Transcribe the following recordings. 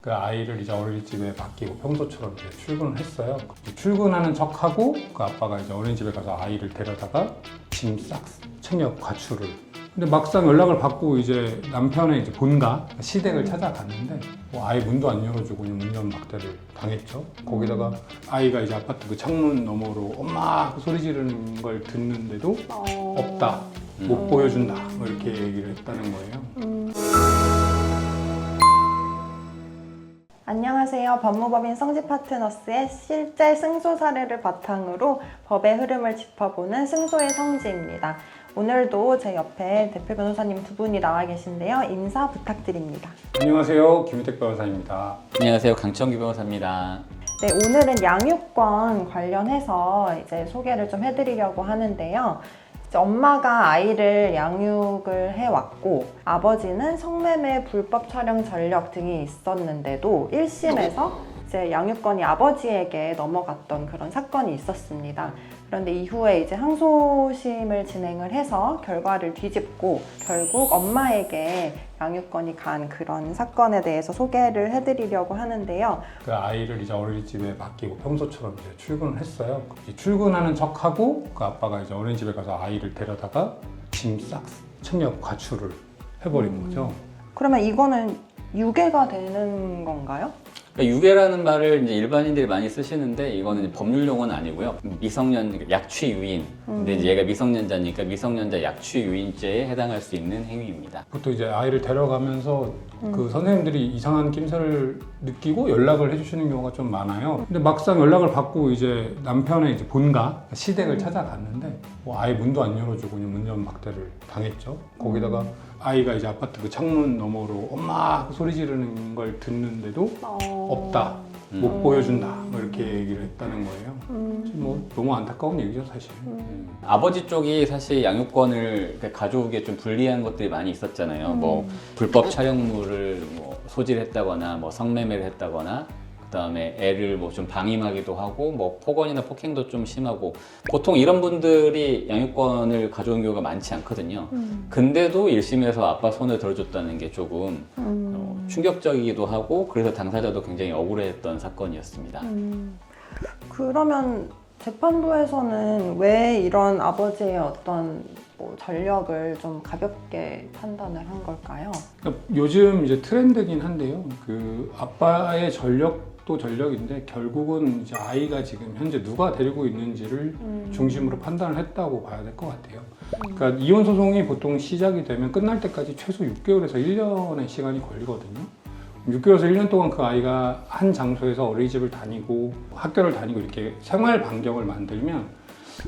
그 아이를 이제 어린이집에 맡기고 평소처럼 이제 출근을 했어요. 출근하는 척하고 그 아빠가 이제 어린이집에 가서 아이를 데려다가 짐 싹 챙겨 가출을. 근데 막상 연락을 받고 이제 남편의 이제 본가 시댁을 찾아갔는데 뭐 아이 문도 안 열어주고 그냥 문전 막대를 당했죠. 거기다가 아이가 이제 아파트 그 창문 너머로 엄마 그 소리 지르는 걸 듣는데도 없다, 못 보여준다 뭐 이렇게 얘기를 했다는 거예요. 안녕하세요. 법무법인 성지파트너스의 실제 승소 사례를 바탕으로 법의 흐름을 짚어보는 승소의 성지입니다. 오늘도 제 옆에 대표 변호사님 두 분이 나와 계신데요. 인사 부탁드립니다. 안녕하세요. 김유택 변호사입니다. 안녕하세요. 강청규 변호사입니다. 네, 오늘은 양육권 관련해서 이제 소개를 좀 해드리려고 하는데요. 이제 엄마가 아이를 양육을 해왔고 아버지는 성매매 불법 촬영 전력 등이 있었는데도 1심에서 이제 양육권이 아버지에게 넘어갔던 그런 사건이 있었습니다. 그런데 이후에 이제 항소심을 진행을 해서 결과를 뒤집고 결국 엄마에게 양육권이 간 그런 사건에 대해서 소개를 해드리려고 하는데요. 그 아이를 이제 어린이집에 맡기고 평소처럼 이제 출근을 했어요. 출근하는 척하고 그 아빠가 이제 어린이집에 가서 아이를 데려다가 짐 싹 챙겨 가출을 해버린 거죠. 그러면 이거는 유괴가 되는 건가요? 그러니까 유괴라는 말을 이제 일반인들이 많이 쓰시는데 이거는 이제 법률 용어는 아니고요. 미성년 약취 유인. 근데 이제 얘가 미성년자니까 미성년자 약취 유인죄에 해당할 수 있는 행위입니다. 보통 이제 아이를 데려가면서 그 선생님들이 이상한 낌새를 느끼고 연락을 해주시는 경우가 좀 많아요. 근데 막상 연락을 받고 이제 남편의 이제 본가 시댁을 찾아갔는데 뭐 아이 문도 안 열어주고 그냥 문전 막대를 당했죠. 거기다가 아이가 이제 아파트 그 창문 너머로 엄마 그 소리 지르는 걸 듣는데도 없다, 못 보여준다 뭐 이렇게 얘기를 했다는 거예요. 뭐 너무 안타까운 얘기죠 사실. 아버지 쪽이 사실 양육권을 가져오기에 좀 불리한 것들이 많이 있었잖아요. 뭐 불법 촬영물을 뭐 소지했다거나 뭐 성매매를 했다거나 그다음에 애를 뭐 좀 방임하기도 하고 뭐 폭언이나 폭행도 좀 심하고 보통 이런 분들이 양육권을 가져온 경우가 많지 않거든요. 근데도 1심에서 아빠 손을 들어줬다는 게 조금 충격적이기도 하고 그래서 당사자도 굉장히 억울해했던 사건이었습니다. 그러면 재판부에서는 왜 이런 아버지의 어떤 뭐 전력을 좀 가볍게 판단을 한 걸까요? 그러니까 요즘 이제 트렌드긴 한데요. 그 아빠의 전력도 전력인데 결국은 이제 아이가 지금 현재 누가 데리고 있는지를 중심으로 판단을 했다고 봐야 될 것 같아요. 그러니까 이혼 소송이 보통 시작이 되면 끝날 때까지 최소 6개월에서 1년의 시간이 걸리거든요. 6개월에서 1년 동안 그 아이가 한 장소에서 어린이집을 다니고 학교를 다니고 이렇게 생활 반경을 만들면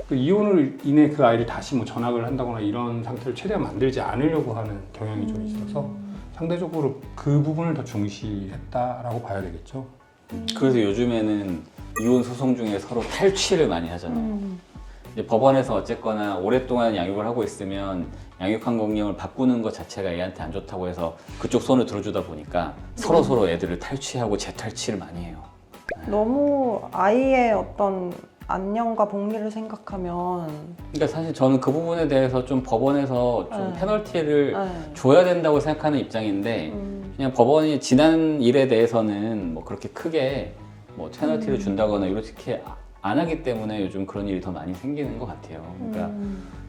그 이혼으로 인해 그 아이를 다시 뭐 전학을 한다거나 이런 상태를 최대한 만들지 않으려고 하는 경향이 좀 있어서 상대적으로 그 부분을 더 중시했다라고 봐야 되겠죠. 그래서 요즘에는 이혼 소송 중에 서로 탈취를 많이 하잖아요. 이제 법원에서 어쨌거나 오랫동안 양육을 하고 있으면 양육한 공경을 바꾸는 것 자체가 애한테 안 좋다고 해서 그쪽 손을 들어주다 보니까 서로 애들을 탈취하고 재탈취를 많이 해요. 너무 아이의 어떤 안녕과 복리를 생각하면 그러니까 사실 저는 그 부분에 대해서 좀 법원에서 좀 페널티를 줘야 된다고 생각하는 입장인데 그냥 법원이 지난 일에 대해서는 뭐 그렇게 크게 뭐 페널티를 준다거나 이렇게 안 하기 때문에 요즘 그런 일이 더 많이 생기는 것 같아요. 그러니까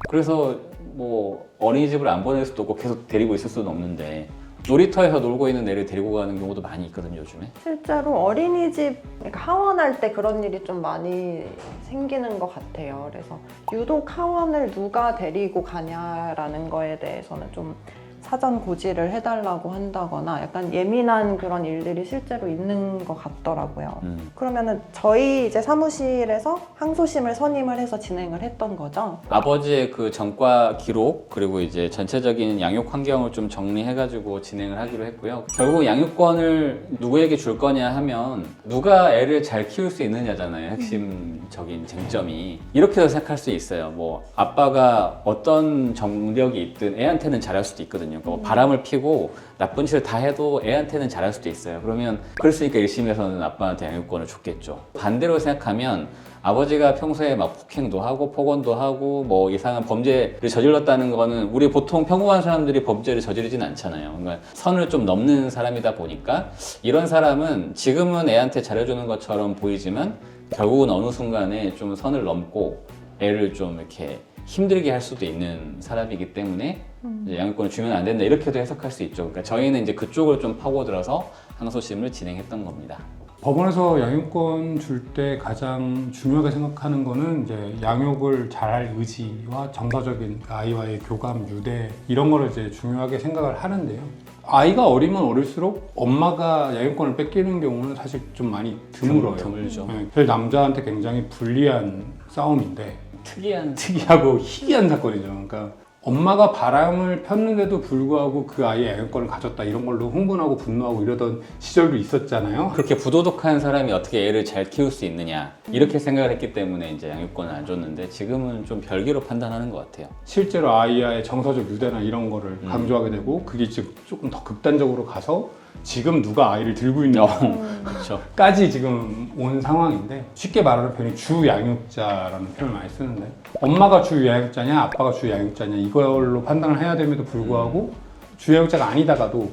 그래서 뭐 어린이집을 안 보낼 수도 없고 계속 데리고 있을 수는 없는데 놀이터에서 놀고 있는 애를 데리고 가는 경우도 많이 있거든요, 요즘에. 실제로 어린이집 그러니까 하원할 때 그런 일이 좀 많이 생기는 것 같아요. 그래서 유독 하원을 누가 데리고 가냐라는 거에 대해서는 좀 사전 고지를 해달라고 한다거나 약간 예민한 그런 일들이 실제로 있는 것 같더라고요. 그러면은 저희 이제 사무실에서 항소심을 선임을 해서 진행을 했던 거죠. 아버지의 그 전과 기록 그리고 이제 전체적인 양육 환경을 좀 정리해가지고 진행을 하기로 했고요. 결국 양육권을 누구에게 줄 거냐 하면 누가 애를 잘 키울 수 있느냐잖아요. 핵심적인 쟁점이. 이렇게도 생각할 수 있어요. 뭐 아빠가 어떤 정력이 있든 애한테는 잘할 수도 있거든요. 그러니까 뭐 바람을 피고 나쁜 짓을 다 해도 애한테는 잘할 수도 있어요. 그러면 그랬으니까 1심에서는 아빠한테 양육권을 줬겠죠. 반대로 생각하면 아버지가 평소에 막 폭행도 하고 폭언도 하고 뭐 이상한 범죄를 저질렀다는 거는 우리 보통 평범한 사람들이 범죄를 저지르진 않잖아요. 그러니까 선을 좀 넘는 사람이다 보니까 이런 사람은 지금은 애한테 잘해주는 것처럼 보이지만 결국은 어느 순간에 좀 선을 넘고 애를 좀 이렇게 힘들게 할 수도 있는 사람이기 때문에 이제 양육권을 주면 안 된다 이렇게도 해석할 수 있죠. 그러니까 저희는 이제 그쪽을 좀 파고들어서 항소심을 진행했던 겁니다. 법원에서 양육권 줄 때 가장 중요하게 생각하는 거는 이제 양육을 잘할 의지와 정서적인 아이와의 교감, 유대 이런 거를 이제 중요하게 생각을 하는데요. 아이가 어리면 어릴수록 엄마가 양육권을 뺏기는 경우는 사실 좀 많이 드물어요. 드물죠. 네, 사실 남자한테 굉장히 불리한 싸움인데 특이한 특이하고 희귀한 사건이죠. 그러니까 엄마가 바람을 폈는데도 불구하고 그 아이의 양육권을 가졌다 이런 걸로 흥분하고 분노하고 이러던 시절도 있었잖아요. 그렇게 부도덕한 사람이 어떻게 애를 잘 키울 수 있느냐 이렇게 생각을 했기 때문에 이제 양육권을 안 줬는데 지금은 좀 별개로 판단하는 것 같아요. 실제로 아이의 정서적 유대나 이런 거를 강조하게 되고 그게 조금 더 극단적으로 가서 지금 누가 아이를 들고 그렇죠. 있는가까지 지금 온 상황인데 쉽게 말하는 표현이 주양육자라는 표현을 많이 쓰는데 엄마가 주양육자냐 아빠가 주양육자냐 이걸로 판단을 해야 됨에도 불구하고 주양육자가 아니다가도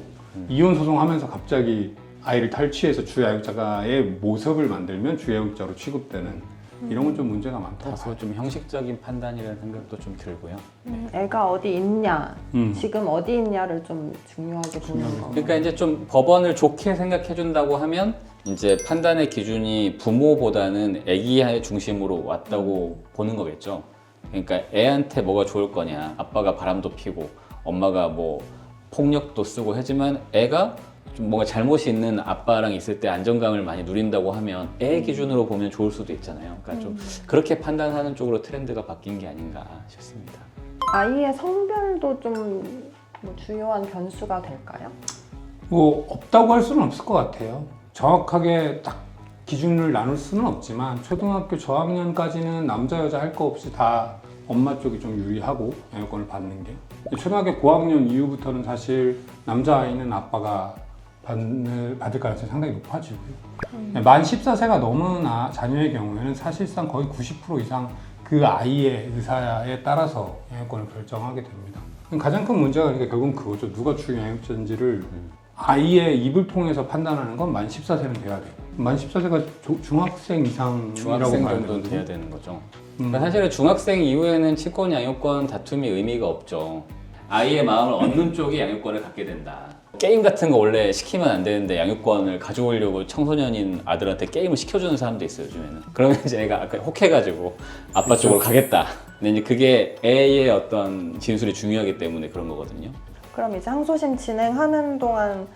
이혼 소송하면서 갑자기 아이를 탈취해서 주양육자의 모습을 만들면 주양육자로 취급되는 이런 건 좀 문제가 많다. 다소 좀 형식적인 판단이라는 생각도 좀 들고요. 애가 어디 있냐, 지금 어디 있냐를 좀 중요하게 보는 거. 그러니까 이제 좀 법원을 좋게 생각해 준다고 하면 이제 판단의 기준이 부모보다는 아기의 중심으로 왔다고 보는 거겠죠. 그러니까 애한테 뭐가 좋을 거냐, 아빠가 바람도 피고 엄마가 뭐 폭력도 쓰고 하지만 애가 좀 뭔가 잘못이 있는 아빠랑 있을 때 안정감을 많이 누린다고 하면 애 기준으로 보면 좋을 수도 있잖아요. 그러니까 좀 그렇게 판단하는 쪽으로 트렌드가 바뀐 게 아닌가 싶습니다. 아이의 성별도 좀 뭐 중요한 변수가 될까요? 뭐 없다고 할 수는 없을 것 같아요. 정확하게 딱 기준을 나눌 수는 없지만 초등학교 저학년까지는 남자 여자 할 거 없이 다 엄마 쪽이 좀 유리하고 양육권을 받는 게 초등학교 고학년 이후부터는 사실 남자아이는 아빠가 받을 가능성이 상당히 높아지고요. 만 14세가 넘은 자녀의 경우에는 사실상 거의 90% 이상 그 아이의 의사에 따라서 양육권을 결정하게 됩니다. 가장 큰 문제가 그러니까 결국은 그거죠. 누가 주양육자인지를 아이의 입을 통해서 판단하는 건 만 14세는 돼야 돼요. 만 14세가 중학생 이상이라고 중학생 봐야 정도 되거든요. 돼야 되는 거죠. 그러니까 사실은 중학생 이후에는 친권 양육권 다툼이 의미가 없죠. 아이의 마음을 얻는 쪽이 양육권을 갖게 된다. 게임 같은 거 원래 시키면 안 되는데 양육권을 가져오려고 청소년인 아들한테 게임을 시켜주는 사람도 있어요, 요즘에는. 그러면 이제 애가 아까 혹해가지고 아빠 그렇죠. 쪽으로 가겠다. 근데 이제 그게 애의 어떤 진술이 중요하기 때문에 그런 거거든요. 그럼 이제 항소심 진행하는 동안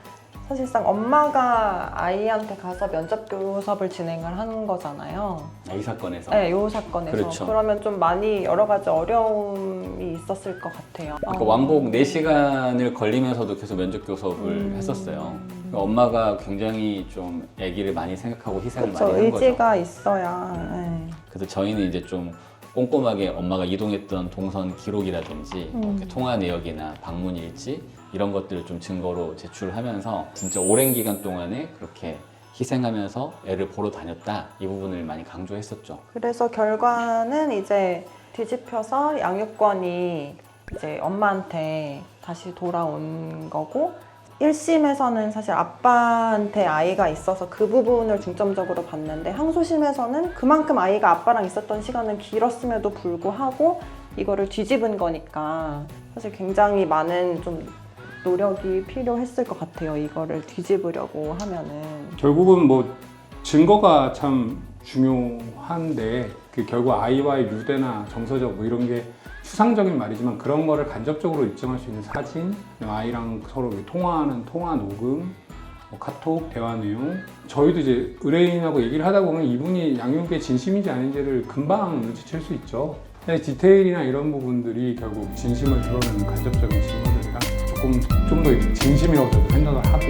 사실상 엄마가 아이한테 가서 면접 교섭을 진행을 하는 거잖아요. 이 사건에서. 네, 이 사건에서. 그렇죠. 그러면 좀 많이 여러 가지 어려움이 있었을 것 같아요. 그러니까 왕복 4시간을 걸리면서도 계속 면접 교섭을 했었어요. 그러니까 엄마가 굉장히 좀 아기를 많이 생각하고 희생을 그렇죠. 많이 한 거죠. 의지가 있어야. 네. 그래서 저희는 이제 좀 꼼꼼하게 엄마가 이동했던 동선 기록이라든지 뭐 이렇게 통화 내역이나 방문 일지 이런 것들을 좀 증거로 제출하면서 진짜 오랜 기간 동안에 그렇게 희생하면서 애를 보러 다녔다 이 부분을 많이 강조했었죠. 그래서 결과는 이제 뒤집혀서 양육권이 이제 엄마한테 다시 돌아온 거고 1심에서는 사실 아빠한테 아이가 있어서 그 부분을 중점적으로 봤는데 항소심에서는 그만큼 아이가 아빠랑 있었던 시간은 길었음에도 불구하고 이거를 뒤집은 거니까 사실 굉장히 많은 좀 노력이 필요했을 것 같아요. 이거를 뒤집으려고 하면은. 결국은 뭐 증거가 참 중요한데 그 결국 아이와의 유대나 정서적 뭐 이런 게 추상적인 말이지만 그런 거를 간접적으로 입증할 수 있는 사진, 아이랑 서로 통화하는 통화 녹음, 뭐 카톡, 대화 내용. 저희도 이제 의뢰인하고 얘기를 하다 보면 이분이 양육에 진심인지 아닌지를 금방 눈치챌 수 있죠. 디테일이나 이런 부분들이 결국 진심을 드러내는 간접적인 증거들이라 조금 좀 더 진심이라고 저도 생각을 하고